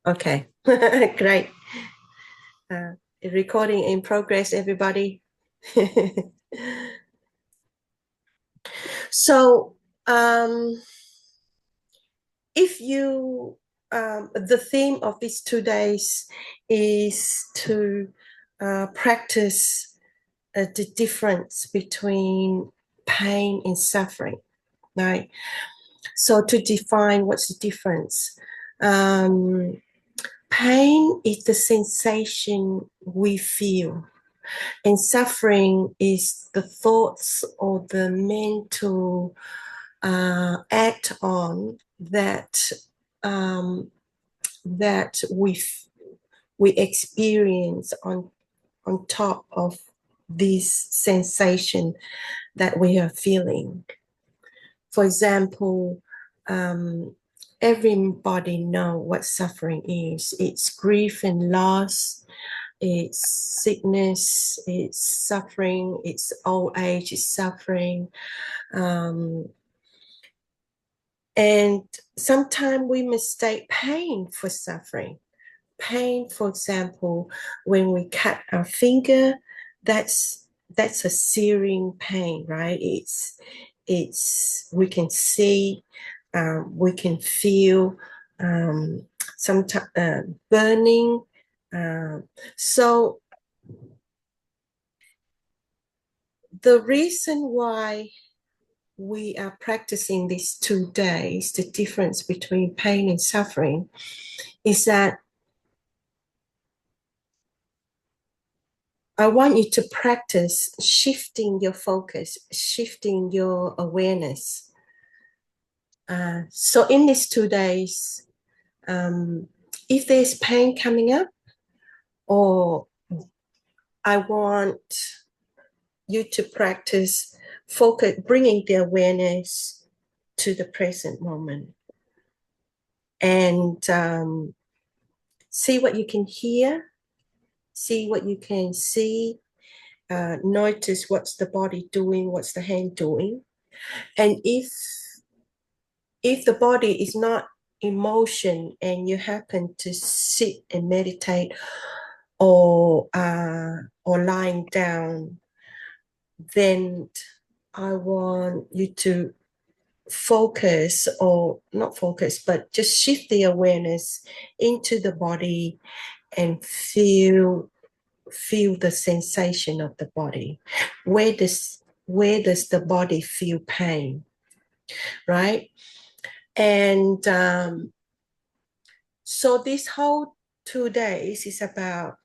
Okay, great. Uh, Recording in progress, everybody. So, if you, the theme of these 2 days is to practice the difference between pain and suffering, right? So, to define what's the difference, um, pain is the sensation we feel, and suffering is the thoughts or the mental act on that that we experience on top of this sensation that we are feeling. For example, everybody know what suffering is. It's grief and loss. It's sickness, it's suffering, it's old age, it's suffering. Um, and sometimes we mistake pain for suffering. Pain, for example, when we cut our finger, that's a searing pain, right? It's we can see, we can feel, sometimes burning. So the reason why we are practicing these 2 days, the difference between pain and suffering, is that I want you to practice shifting your focus, shifting your awareness. So, in these 2 days, um, if there's pain coming up, or I want you to practice focus, bringing the awareness to the present moment, and see what you can hear, see what you can see, notice what's the body doing, what's the hand doing. And if the body is not in motion and you happen to sit and meditate, or lying down, then I want you to focus, or not focus, but just shift the awareness into the body and feel the sensation of the body. Where does the body feel pain, right? And so this whole 2 days is about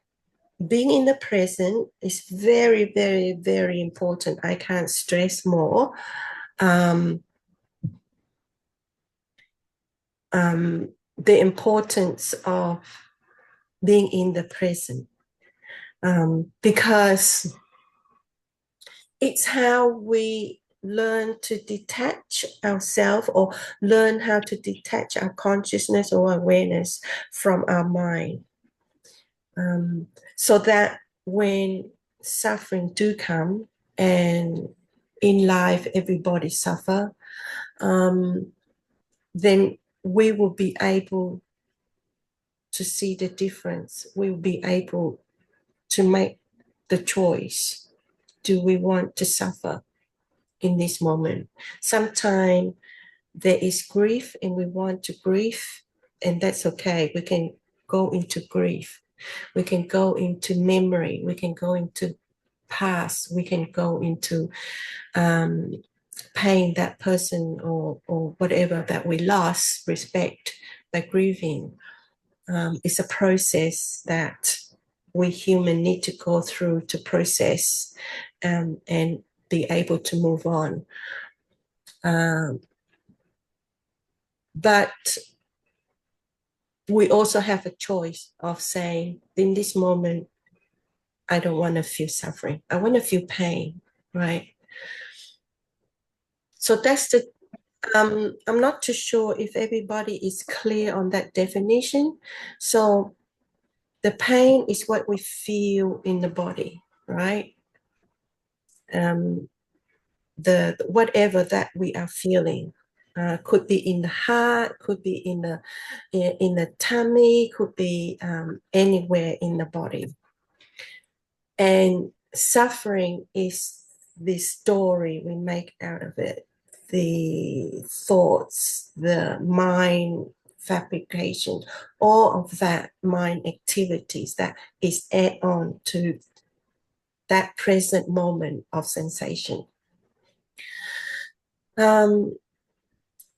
being in the present. Is very, very, very important. I can't stress more. Um, the importance of being in the present, because it's how we learn to detach ourselves, or learn how to detach our consciousness or awareness from our mind, so that when suffering do come, and in life everybody suffer, then we will be able to see the difference. We will be able to make the choice. Do we want to suffer in this moment? Sometimes there is grief and we want to grieve, and that's okay. We can go into grief. We can go into memory. We can go into past. We can go into paying that person, or whatever that we lost respect by grieving. It's a process that we human need to go through to process, and be able to move on. Um, but we also have a choice of saying, in this moment, I don't want to feel suffering. I want to feel pain, right? So that's the, I'm not too sure if everybody is clear on that definition. So the pain is what we feel in the body, right? Um, the whatever that we are feeling. Could be in the heart, could be in the tummy, could be anywhere in the body. And suffering is the story we make out of it, the thoughts, the mind fabrication, all of that mind activities that is add on to that present moment of sensation.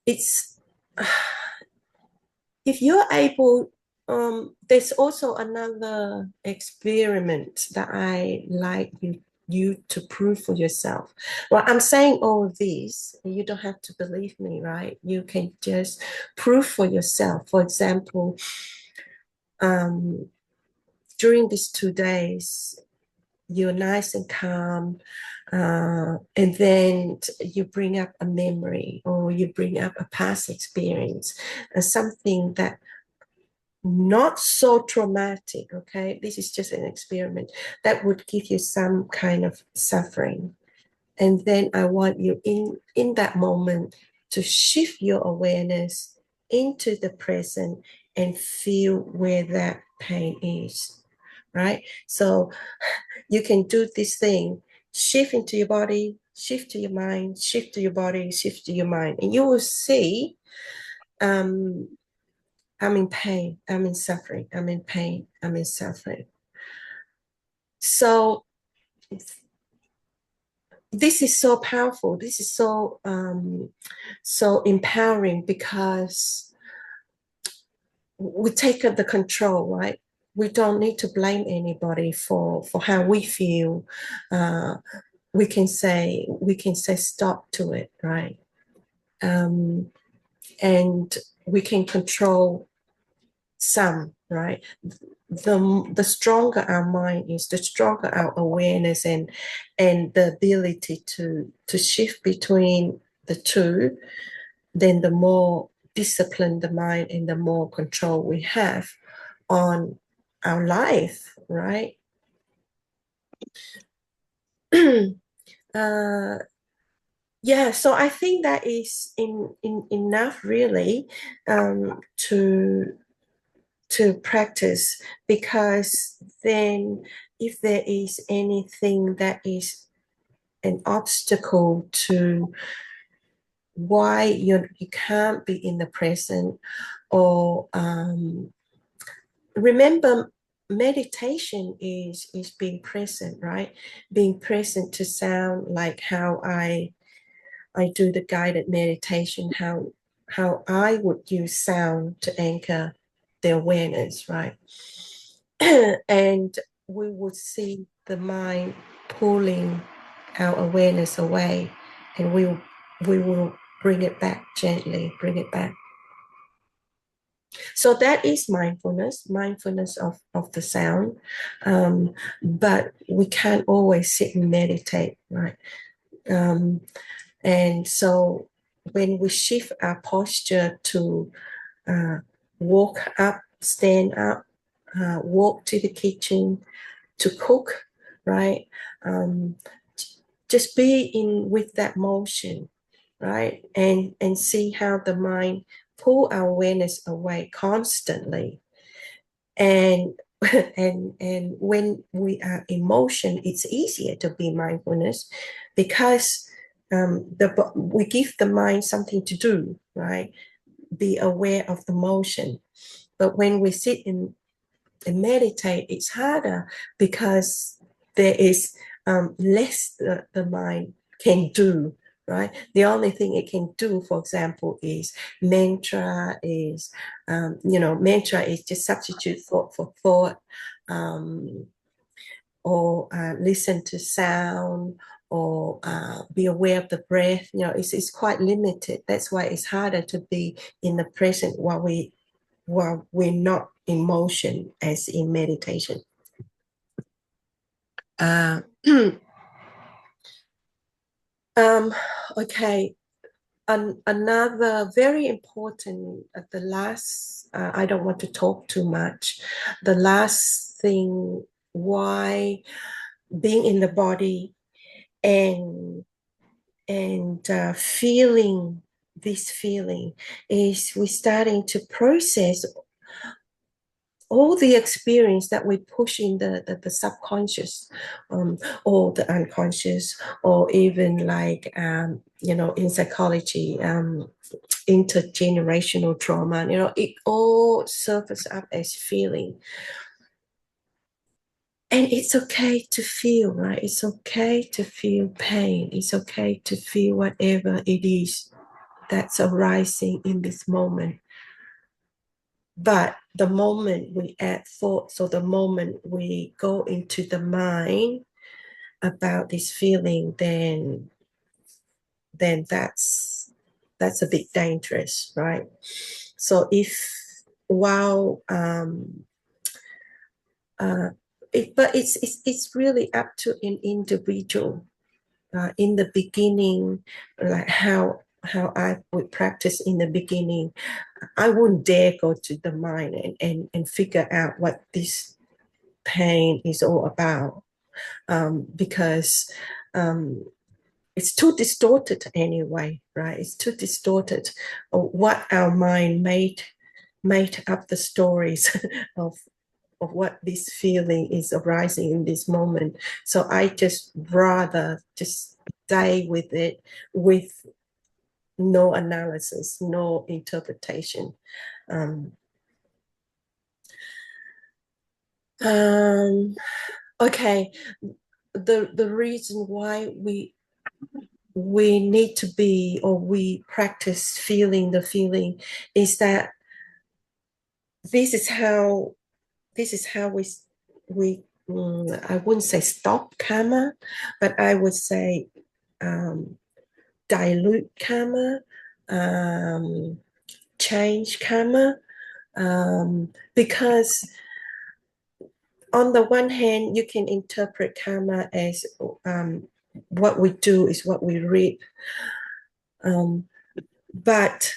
It's if you're able, there's also another experiment that I like you to prove for yourself. Well, I'm saying all of these, you don't have to believe me, right? You can just prove for yourself. For example, during these 2 days, you're nice and calm, and then you bring up a memory or you bring up a past experience, something that not so traumatic, okay? This is just an experiment that would give you some kind of suffering. And then I want you in that moment to shift your awareness into the present and feel where that pain is, right? So you can do this thing, shift into your body, shift to your mind, shift to your body, shift to your mind, and you will see I'm in pain, I'm in suffering, I'm in pain, I'm in suffering. So this is so powerful. This is so empowering because we take up the control, right? We don't need to blame anybody for how we feel. We can say stop to it, right? And we can control some, right? The stronger our mind is, the stronger our awareness and the ability to shift between the two, then the more disciplined the mind and the more control we have on our life, right? Yeah, so I think that is in enough really to practice, because then if there is anything that is an obstacle to why you can't be in the present, or remember, meditation is being present, right? Being present to sound like how I do the guided meditation, how I would use sound to anchor the awareness, right? And we would see the mind pulling our awareness away, and we will bring it back gently, bring it back. So that is mindfulness of the sound. But we can't always sit and meditate, right? And so when we shift our posture to walk up, stand up, walk to the kitchen, to cook, right? Just be in with that motion, right? And see how the mind pull our awareness away constantly. And and when we are in motion, it's easier to be mindfulness because we give the mind something to do, right? Be aware of the motion. But when we sit and meditate, it's harder because there is less the mind can do, right? The only thing it can do, for example, is mantra, is, mantra is just substitute thought for thought, or listen to sound, or be aware of the breath. It's quite limited. That's why it's harder to be in the present while we're not in motion as in meditation. Uh, okay. Another very important, the last, I don't want to talk too much. The last thing, why being in the body and feeling this feeling is we're starting to process all the experience that we push in the subconscious, or the unconscious, or even like, in psychology, intergenerational trauma, it all surfaces up as feeling. And it's okay to feel, right? It's okay to feel pain. It's okay to feel whatever it is that's arising in this moment. But the moment we add thought, so the moment we go into the mind about this feeling, then that's a bit dangerous, right? So if while but it's really up to an individual. In the beginning, like how I would practice in the beginning, I wouldn't dare go to the mind and figure out what this pain is all about, because it's too distorted anyway, right? It's too distorted. What our mind made up the stories of what this feeling is arising in this moment. So I just rather just stay with it with no analysis, no interpretation. Um, okay, the reason why we need to be, or we practice feeling the feeling, is that this is how we I wouldn't say stop karma, but I would say dilute karma, change karma, because on the one hand, you can interpret karma as what we do is what we reap, but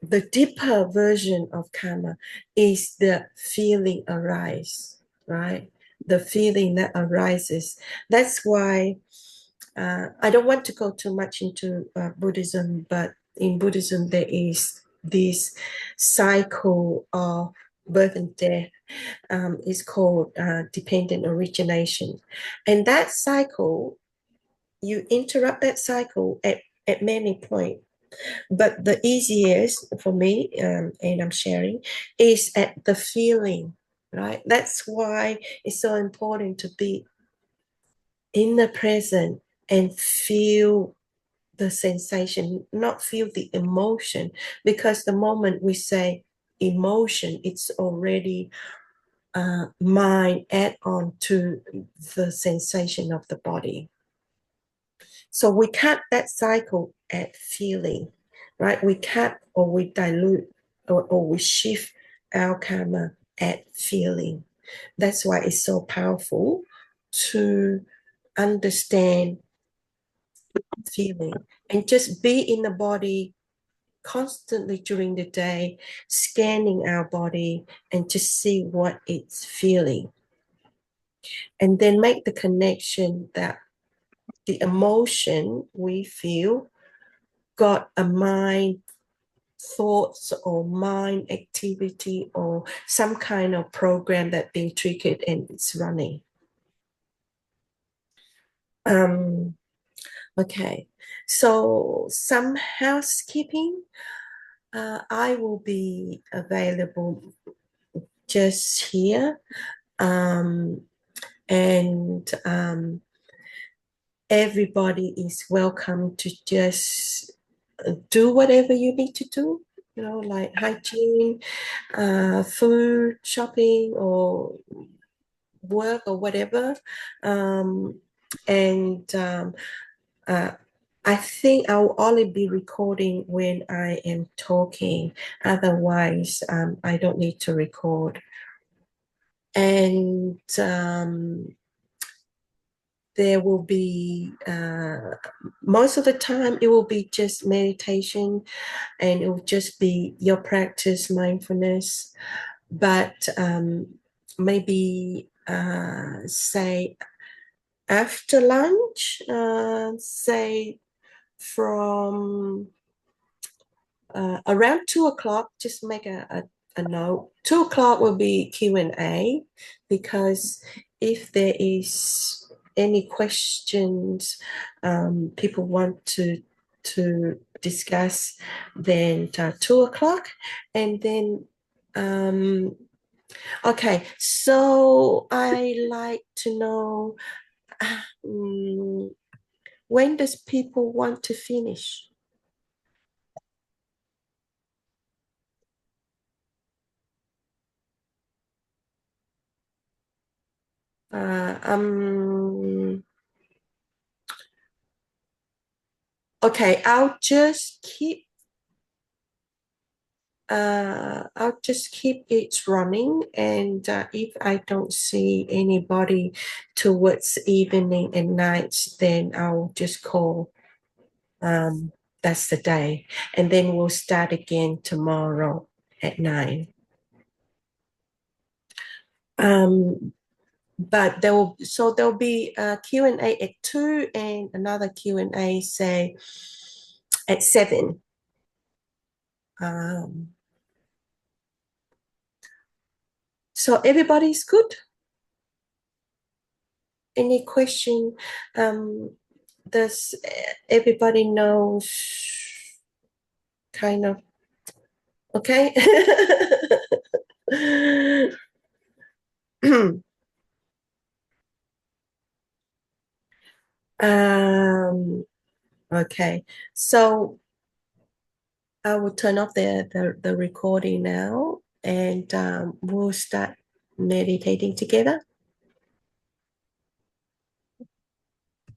the deeper version of karma is the feeling arise, right? The feeling that arises. That's why I don't want to go too much into Buddhism, but in Buddhism there is this cycle of birth and death. Is called dependent origination, and that cycle, you interrupt that cycle at many points. But the easiest for me, and I'm sharing, is at the feeling, right? That's why it's so important to be in the present and feel the sensation, not feel the emotion, because the moment we say emotion, it's already mind add on to the sensation of the body. So we cut that cycle at feeling, right? We cut, or we dilute, or we shift our karma at feeling. That's why it's so powerful to understand feeling and just be in the body constantly during the day, scanning our body and just see what it's feeling. And then make the connection that the emotion we feel got a mind thoughts or mind activity or some kind of program that being triggered and it's running. Okay, so some housekeeping. I will be available just here, and everybody is welcome to just do whatever you need to do, like hygiene, food, shopping, or work, or whatever. And I think I'll only be recording when I am talking. Otherwise, I don't need to record. And there will be, most of the time, it will be just meditation, and it will just be your practice, mindfulness. But maybe, say, after lunch, say from around 2 o'clock, just make a note. 2 o'clock will be Q&A, because if there is any questions people want to discuss, then 2 o'clock. And then okay, so I like to know um, when does people want to finish? Uh, um, okay, I'll just keep it running, and if I don't see anybody towards evening and nights, then I'll just call. That's the day, and then we'll start again tomorrow at 9. Um, but there'll be a Q&A at 2 and another Q&A, say, at 7. Um, so everybody's good. Any question? Does everybody knows kind of? Okay. um, okay. So I will turn off the recording now, and we'll start meditating together.